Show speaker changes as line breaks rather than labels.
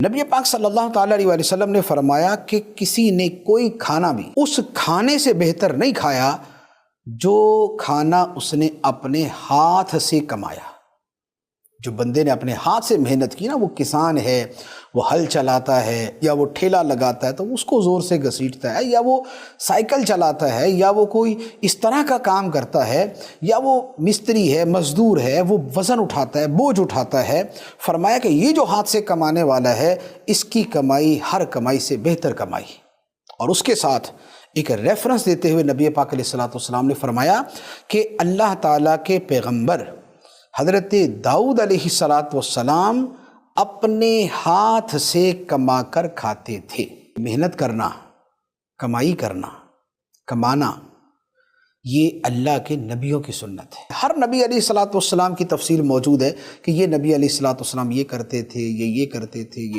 نبی پاک صلی اللہ تعالیٰ علیہ وسلم نے فرمایا کہ کسی نے کوئی کھانا بھی اس کھانے سے بہتر نہیں کھایا جو کھانا اس نے اپنے ہاتھ سے کمایا۔ جو بندے نے اپنے ہاتھ سے محنت کی نا، وہ کسان ہے، وہ ہل چلاتا ہے یا وہ ٹھیلا لگاتا ہے تو اس کو زور سے گھسیٹتا ہے، یا وہ سائیکل چلاتا ہے، یا وہ کوئی اس طرح کا کام کرتا ہے، یا وہ مستری ہے، مزدور ہے، وہ وزن اٹھاتا ہے، بوجھ اٹھاتا ہے۔ فرمایا کہ یہ جو ہاتھ سے کمانے والا ہے اس کی کمائی ہر کمائی سے بہتر کمائی۔ اور اس کے ساتھ ایک ریفرنس دیتے ہوئے نبی پاک علیہ السلام نے فرمایا کہ اللہ تعالیٰ کے پیغمبر حضرت داؤد علیہ السلام اپنے ہاتھ سے کما کر کھاتے تھے۔ محنت کرنا، کمائی کرنا، کمانا، یہ اللہ کے نبیوں کی سنت ہے۔ ہر نبی علیہ السلام کی تفصیل موجود ہے کہ یہ نبی علیہ السلام یہ کرتے تھے، یہ کرتے تھے، یہ